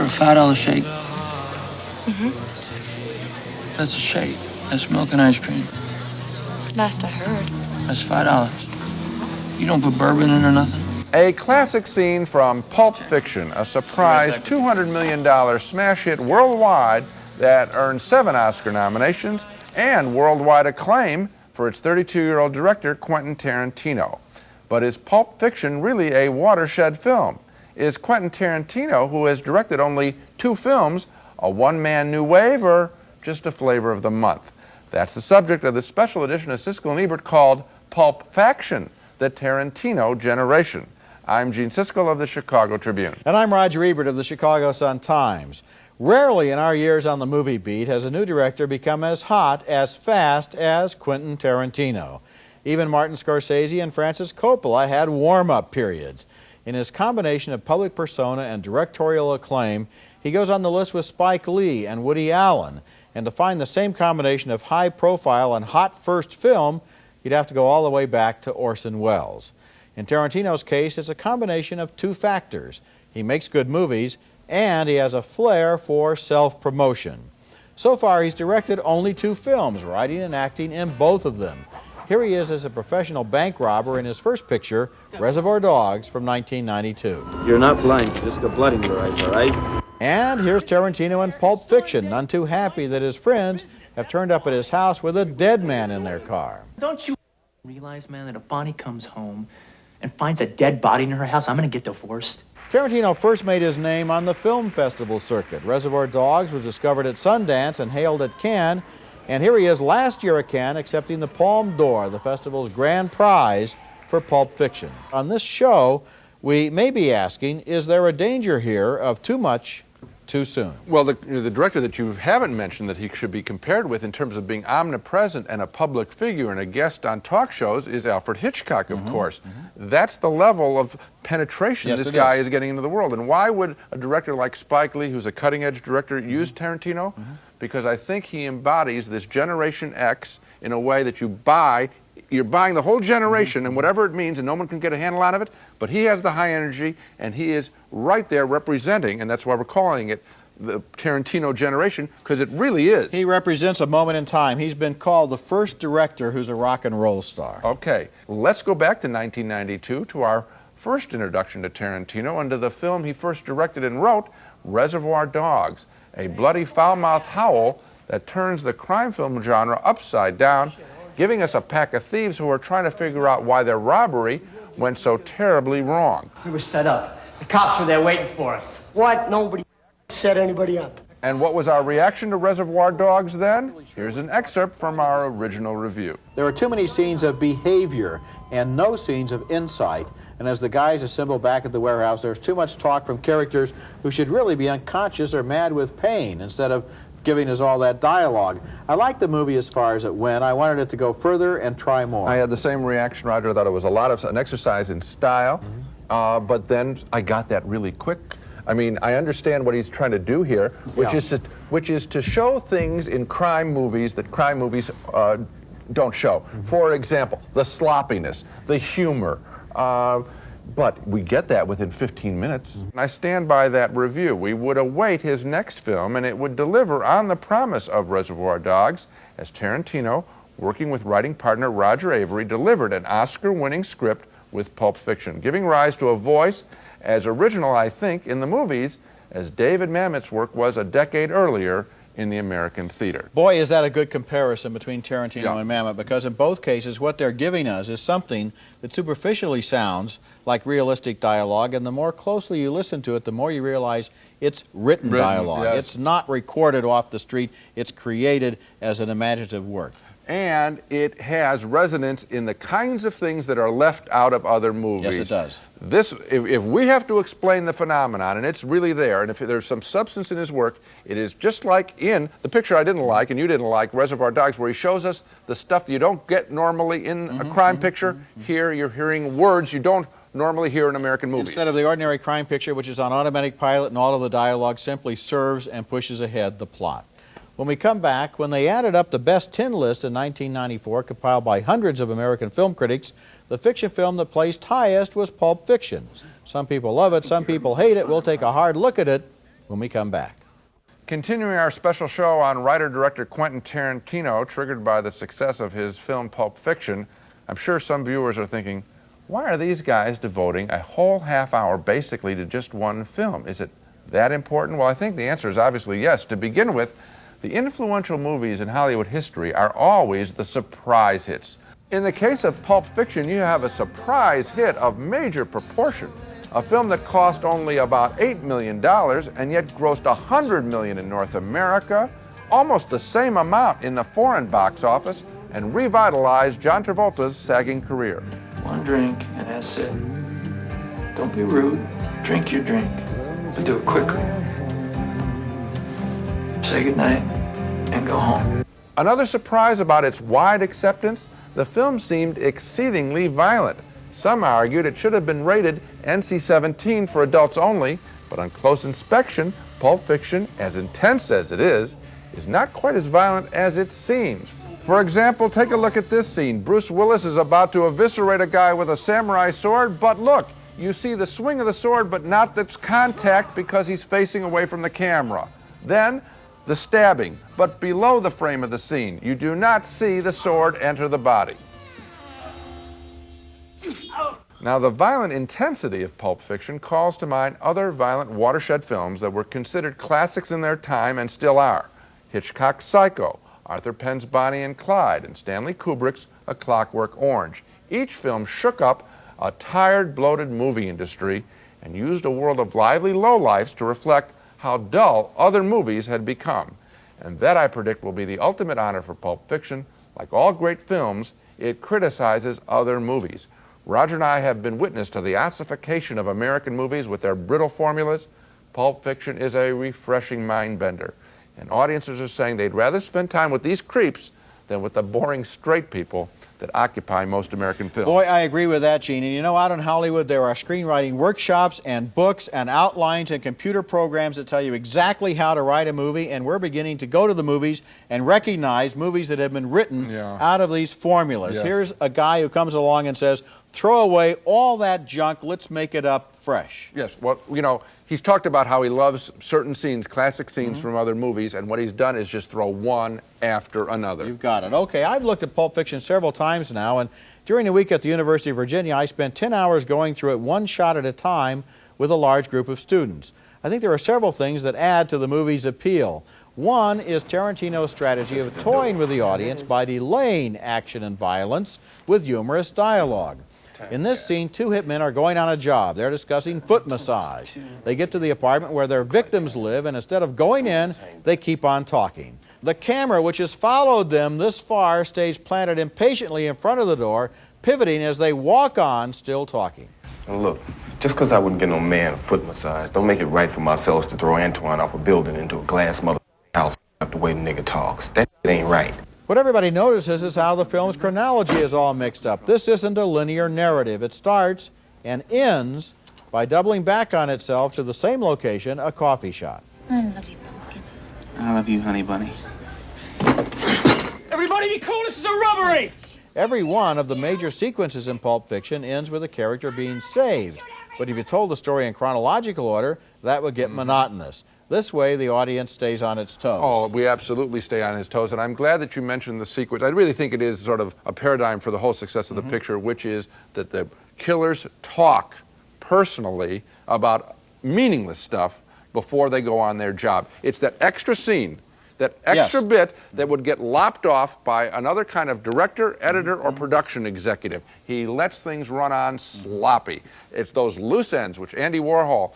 a $5 shake? Mm-hmm. That's a shake. That's milk and ice cream. Last I heard. That's $5. You don't put bourbon in or nothing? A classic scene from Pulp Fiction, a surprise $200 million smash hit worldwide that earned 7 Oscar nominations and worldwide acclaim for its 32-year-old director, Quentin Tarantino. But is Pulp Fiction really a watershed film? Is Quentin Tarantino, who has directed only 2 films, a one-man new wave or just a flavor of the month? That's the subject of the special edition of Siskel and Ebert called Pulp Faction, the Tarantino Generation. I'm Gene Siskel of the Chicago Tribune. And I'm Roger Ebert of the Chicago Sun-Times. Rarely in our years on the movie beat has a new director become as hot, as fast as Quentin Tarantino. Even Martin Scorsese and Francis Coppola had warm-up periods. In his combination of public persona and directorial acclaim, he goes on the list with Spike Lee and Woody Allen. And to find the same combination of high-profile and hot first film, you'd have to go all the way back to Orson Welles. In Tarantino's case, it's a combination of 2 factors. He makes good movies, and he has a flair for self-promotion. So far, he's directed only 2 films, writing and acting in both of them. Here he is as a professional bank robber in his first picture, Reservoir Dogs, from 1992. You're not blind, you just got blood in your eyes, all right? And here's Tarantino in Pulp Fiction, none too happy that his friends have turned up at his house with a dead man in their car. Don't you realize, man, that if Bonnie comes home and finds a dead body in her house, I'm gonna get divorced? Tarantino first made his name on the film festival circuit. Reservoir Dogs was discovered at Sundance and hailed at Cannes, and here he is last year at Cannes accepting the Palme d'Or, the festival's grand prize for Pulp Fiction. On this show, we may be asking, is there a danger here of too much too soon? Well, the director that you haven't mentioned that he should be compared with in terms of being omnipresent and a public figure and a guest on talk shows is Alfred Hitchcock, of course. That's the level of penetration this guy is getting into the world. And why would a director like Spike Lee, who's a cutting-edge director, use Tarantino? Because I think he embodies this Generation X in a way that you're buying the whole generation and whatever it means, and no one can get a handle out of it, but he has the high energy, and he is right there representing, and that's why we're calling it the Tarantino generation, because it really is. He represents a moment in time. He's been called the first director who's a rock and roll star. Okay, let's go back to 1992 to our first introduction to Tarantino and to the film he first directed and wrote, Reservoir Dogs, a bloody foul-mouthed howl that turns the crime film genre upside down, giving us a pack of thieves who are trying to figure out why their robbery went so terribly wrong. We were set up. The cops were there waiting for us. What? Nobody set anybody up. And what was our reaction to Reservoir Dogs then? Here's an excerpt from our original review. There are too many scenes of behavior and no scenes of insight. And as the guys assemble back at the warehouse, there's too much talk from characters who should really be unconscious or mad with pain instead of giving us all that dialogue. I liked the movie as far as it went. I wanted it to go further and try more. I had the same reaction, Roger. I thought it was a lot of an exercise in style, but then I got that really quick. I mean, I understand what he's trying to do here, which is to show things in crime movies that crime movies don't show. For example, the sloppiness, the humor. But we get that within 15 minutes. And I stand by that review. We would await his next film, and it would deliver on the promise of Reservoir Dogs, as Tarantino, working with writing partner Roger Avary, delivered an Oscar-winning script with Pulp Fiction, giving rise to a voice as original, I think, in the movies as David Mamet's work was a decade earlier in the American theater. Boy, is that a good comparison between Tarantino and Mamet, because in both cases what they're giving us is something that superficially sounds like realistic dialogue, and the more closely you listen to it, the more you realize it's written dialogue. Yes. It's not recorded off the street, it's created as an imaginative work. And it has resonance in the kinds of things that are left out of other movies. Yes, it does. If we have to explain the phenomenon, and it's really there, and if there's some substance in his work, it is just like in the picture I didn't like, and you didn't like, Reservoir Dogs, where he shows us the stuff that you don't get normally in a crime picture. Here you're hearing words you don't normally hear in American movies. Instead of the ordinary crime picture, which is on automatic pilot and all of the dialogue simply serves and pushes ahead the plot. When we come back, when they added up the best 10 list in 1994, compiled by hundreds of American film critics, the fiction film that placed highest was Pulp Fiction. Some people love it, some people hate it. We'll take a hard look at it when we come back. Continuing our special show on writer-director Quentin Tarantino, triggered by the success of his film Pulp Fiction, I'm sure some viewers are thinking, why are these guys devoting a whole half hour basically to just one film? Is it that important? Well, I think the answer is obviously yes. To begin with, the influential movies in Hollywood history are always the surprise hits. In the case of Pulp Fiction, you have a surprise hit of major proportion. A film that cost only about $8 million and yet grossed $100 million in North America, almost the same amount in the foreign box office, and revitalized John Travolta's sagging career. One drink, and that's it. Don't be rude. Drink your drink, but do it quickly. Say goodnight and go home. Another surprise about its wide acceptance, the film seemed exceedingly violent. Some argued it should have been rated NC-17 for adults only, but on close inspection, Pulp Fiction, as intense as it is not quite as violent as it seems. For example, take a look at this scene. Bruce Willis is about to eviscerate a guy with a samurai sword, but look, you see the swing of the sword, but not its contact because he's facing away from the camera. Then, the stabbing, but below the frame of the scene. You do not see the sword enter the body. Now, the violent intensity of Pulp Fiction calls to mind other violent watershed films that were considered classics in their time and still are. Hitchcock's Psycho, Arthur Penn's Bonnie and Clyde, and Stanley Kubrick's A Clockwork Orange. Each film shook up a tired, bloated movie industry and used a world of lively lowlifes to reflect how dull other movies had become. And that, I predict, will be the ultimate honor for Pulp Fiction. Like all great films, it criticizes other movies. Roger and I have been witness to the ossification of American movies with their brittle formulas. Pulp Fiction is a refreshing mind-bender. And audiences are saying they'd rather spend time with these creeps than with the boring straight people that occupy most American films. Boy, I agree with that, Gene. And you know, out in Hollywood, there are screenwriting workshops and books and outlines and computer programs that tell you exactly how to write a movie, and we're beginning to go to the movies and recognize movies that have been written out of these formulas. Yes. Here's a guy who comes along and says, throw away all that junk, let's make it up fresh. Yes, well, you know, he's talked about how he loves certain scenes, classic scenes from other movies, and what he's done is just throw one after another. You've got it. Okay, I've looked at Pulp Fiction several times now, and during the week at the University of Virginia, I spent 10 hours going through it one shot at a time with a large group of students. I think there are several things that add to the movie's appeal. One is Tarantino's strategy of toying with the audience by delaying action and violence with humorous dialogue. In this scene, two hitmen are going on a job. They're discussing foot massage. They get to the apartment where their victims live, and instead of going in, they keep on talking. The camera, which has followed them this far, stays planted impatiently in front of the door, pivoting as they walk on, still talking. And look, just because I wouldn't get no man a foot massage, don't make it right for Marsellus to throw Antoine off a building into a glass mother house up the way the nigga talks. That ain't right. What everybody notices is how the film's chronology is all mixed up. This isn't a linear narrative. It starts and ends by doubling back on itself to the same location, a coffee shop. I love you, Pumpkin. I love you, honey bunny. Everybody be cool, this is a robbery! Every one of the major sequences in Pulp Fiction ends with a character being saved. But if you told the story in chronological order, that would get monotonous. This way, the audience stays on its toes. Oh, we absolutely stay on his toes, and I'm glad that you mentioned the sequence. I really think it is sort of a paradigm for the whole success of the picture, which is that the killers talk personally about meaningless stuff before they go on their job. It's that extra scene, that extra bit that would get lopped off by another kind of director, editor, or production executive. He lets things run on sloppy. It's those loose ends, which Andy Warhol,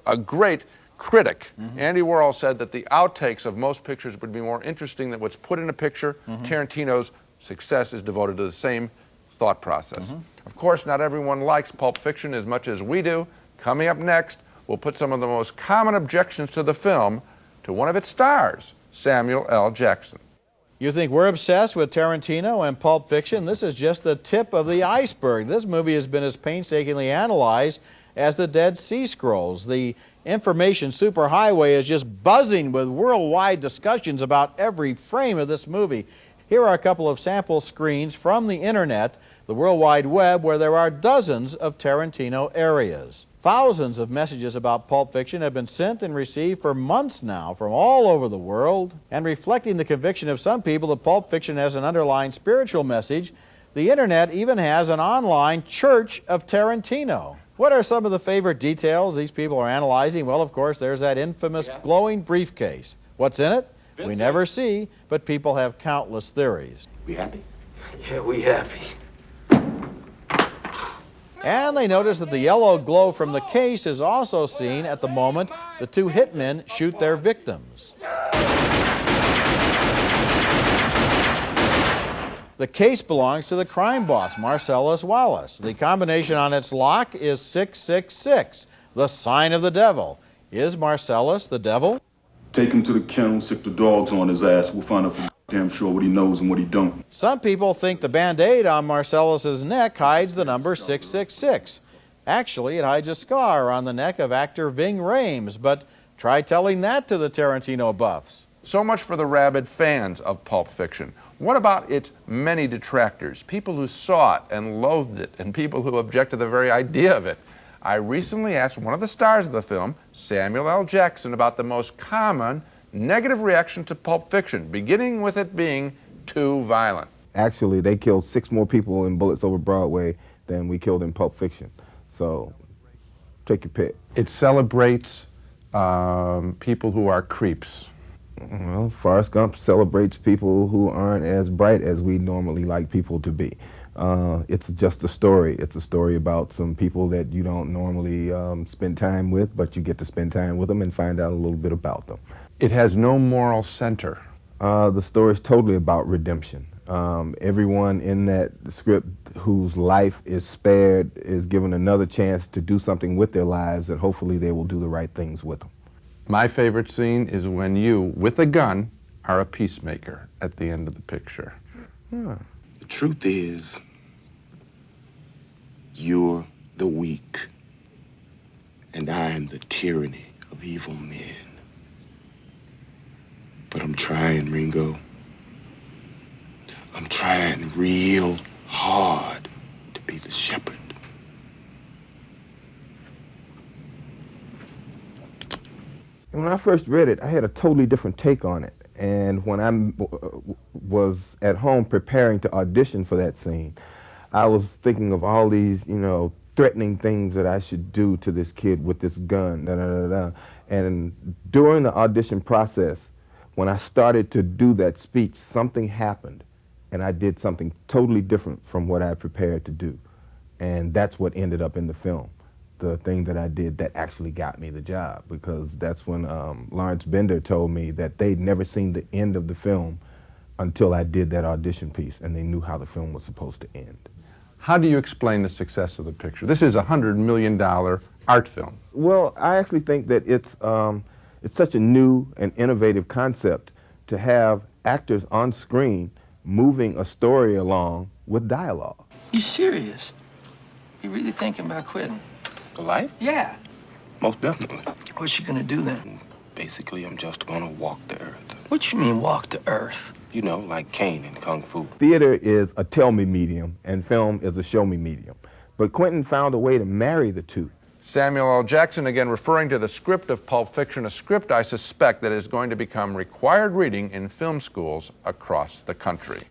a great critic, Andy Warhol said that the outtakes of most pictures would be more interesting than what's put in a picture. Tarantino's success is devoted to the same thought process. Of course, not everyone likes Pulp Fiction as much as we do. Coming up next, we'll put some of the most common objections to the film to one of its stars, Samuel L. Jackson. You think we're obsessed with Tarantino and Pulp Fiction? This is just the tip of the iceberg. This movie has been as painstakingly analyzed as the Dead Sea Scrolls. The information superhighway is just buzzing with worldwide discussions about every frame of this movie. Here are a couple of sample screens from the internet, the World Wide Web, where there are dozens of Tarantino areas. Thousands of messages about Pulp Fiction have been sent and received for months now from all over the world. And reflecting the conviction of some people that Pulp Fiction has an underlying spiritual message, the internet even has an online Church of Tarantino. What are some of the favorite details these people are analyzing? Well, of course, there's that infamous glowing briefcase. What's in it? We never see, but people have countless theories. We happy? Yeah, we happy. And they notice that the yellow glow from the case is also seen at the moment the two hitmen shoot their victims. The case belongs to the crime boss, Marsellus Wallace. The combination on its lock is 666, the sign of the devil. Is Marsellus the devil? Take him to the kennel, sick the dogs on his ass. We'll find out for damn sure what he knows and what he don't. Some people think the Band-Aid on Marcellus's neck hides the number 666. Actually, it hides a scar on the neck of actor Ving Rhames, but try telling that to the Tarantino buffs. So much for the rabid fans of Pulp Fiction. What about its many detractors, people who saw it and loathed it, and people who object to the very idea of it? I recently asked one of the stars of the film, Samuel L. Jackson, about the most common negative reaction to Pulp Fiction, beginning with it being too violent. Actually, they killed 6 more people in Bullets Over Broadway than we killed in Pulp Fiction. So, take your pick. It celebrates people who are creeps. Well, Forrest Gump celebrates people who aren't as bright as we normally like people to be. It's just a story. It's a story about some people that you don't normally spend time with, but you get to spend time with them and find out a little bit about them. It has no moral center. The story is totally about redemption. Everyone in that script whose life is spared is given another chance to do something with their lives that hopefully they will do the right things with them. My favorite scene is when you, with a gun, are a peacemaker at the end of the picture. The truth is, you're the weak, and I'm the tyranny of evil men. But I'm trying, Ringo. I'm trying real hard to be the shepherd. And when I first read it, I had a totally different take on it. And when I was at home preparing to audition for that scene, I was thinking of all these, threatening things that I should do to this kid with this gun, da-da-da-da. And during the audition process, when I started to do that speech, something happened, and I did something totally different from what I prepared to do. And that's what ended up in the film. The thing that I did that actually got me the job, because that's when Lawrence Bender told me that they'd never seen the end of the film until I did that audition piece, and they knew how the film was supposed to end. How do you explain the success of the picture? This is a $100 million art film. Well, I actually think that it's such a new and innovative concept to have actors on screen moving a story along with dialogue. You serious? You really thinking about quitting? The life? Yeah. Most definitely. What you gonna do then? Basically, I'm just gonna walk the earth. What you mean walk the earth? You know, like Kane in Kung Fu. Theater is a tell-me medium, and film is a show-me medium. But Quentin found a way to marry the two. Samuel L. Jackson, again referring to the script of Pulp Fiction, a script I suspect that is going to become required reading in film schools across the country.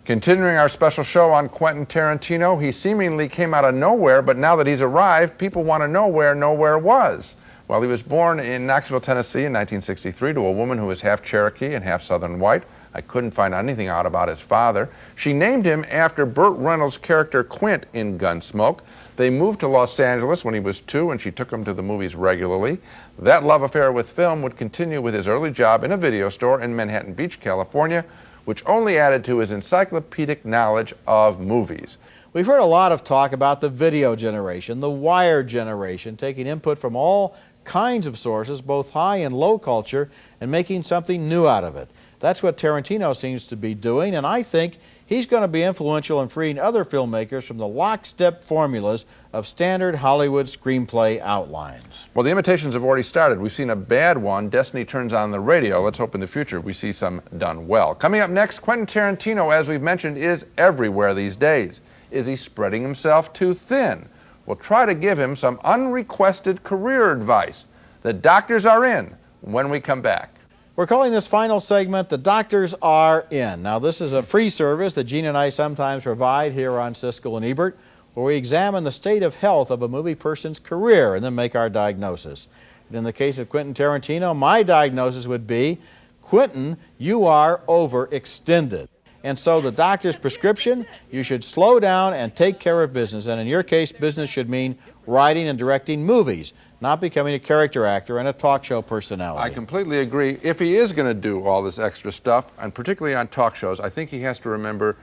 Continuing our special show on Quentin Tarantino, he seemingly came out of nowhere, but now that he's arrived, people want to know where nowhere was. Well, he was born in Knoxville, Tennessee in 1963 to a woman who was half Cherokee and half Southern white. I couldn't find anything out about his father. She named him after Burt Reynolds' character Quint in Gunsmoke. They moved to Los Angeles when he was 2, and she took him to the movies regularly. That love affair with film would continue with his early job in a video store in Manhattan Beach, California, which only added to his encyclopedic knowledge of movies. We've heard a lot of talk about the video generation, the wired generation, taking input from all kinds of sources, both high and low culture, and making something new out of it. That's what Tarantino seems to be doing, and I think he's going to be influential in freeing other filmmakers from the lockstep formulas of standard Hollywood screenplay outlines. Well, the imitations have already started. We've seen a bad one, Destiny Turns on the Radio. Let's hope in the future we see some done well. Coming up next, Quentin Tarantino, as we've mentioned, is everywhere these days. Is he spreading himself too thin? We'll try to give him some unrequested career advice. The doctors are in when we come back. We're calling this final segment, The Doctors Are In. Now, this is a free service that Gene and I sometimes provide here on Siskel and Ebert, where we examine the state of health of a movie person's career and then make our diagnosis. And in the case of Quentin Tarantino, my diagnosis would be, Quentin, you are overextended. And so the doctor's prescription, you should slow down and take care of business. And in your case, business should mean writing and directing movies, not becoming a character actor and a talk show personality. I completely agree. If he is going to do all this extra stuff, and particularly on talk shows, I think he has to remember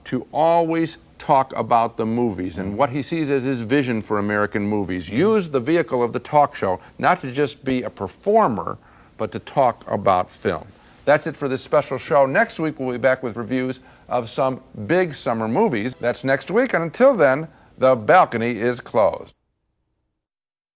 to always talk about the movies and what he sees as his vision for American movies. Use the vehicle of the talk show, not to just be a performer, but to talk about film. That's it for this special show. Next week, we'll be back with reviews of some big summer movies. That's next week, and until then, the balcony is closed.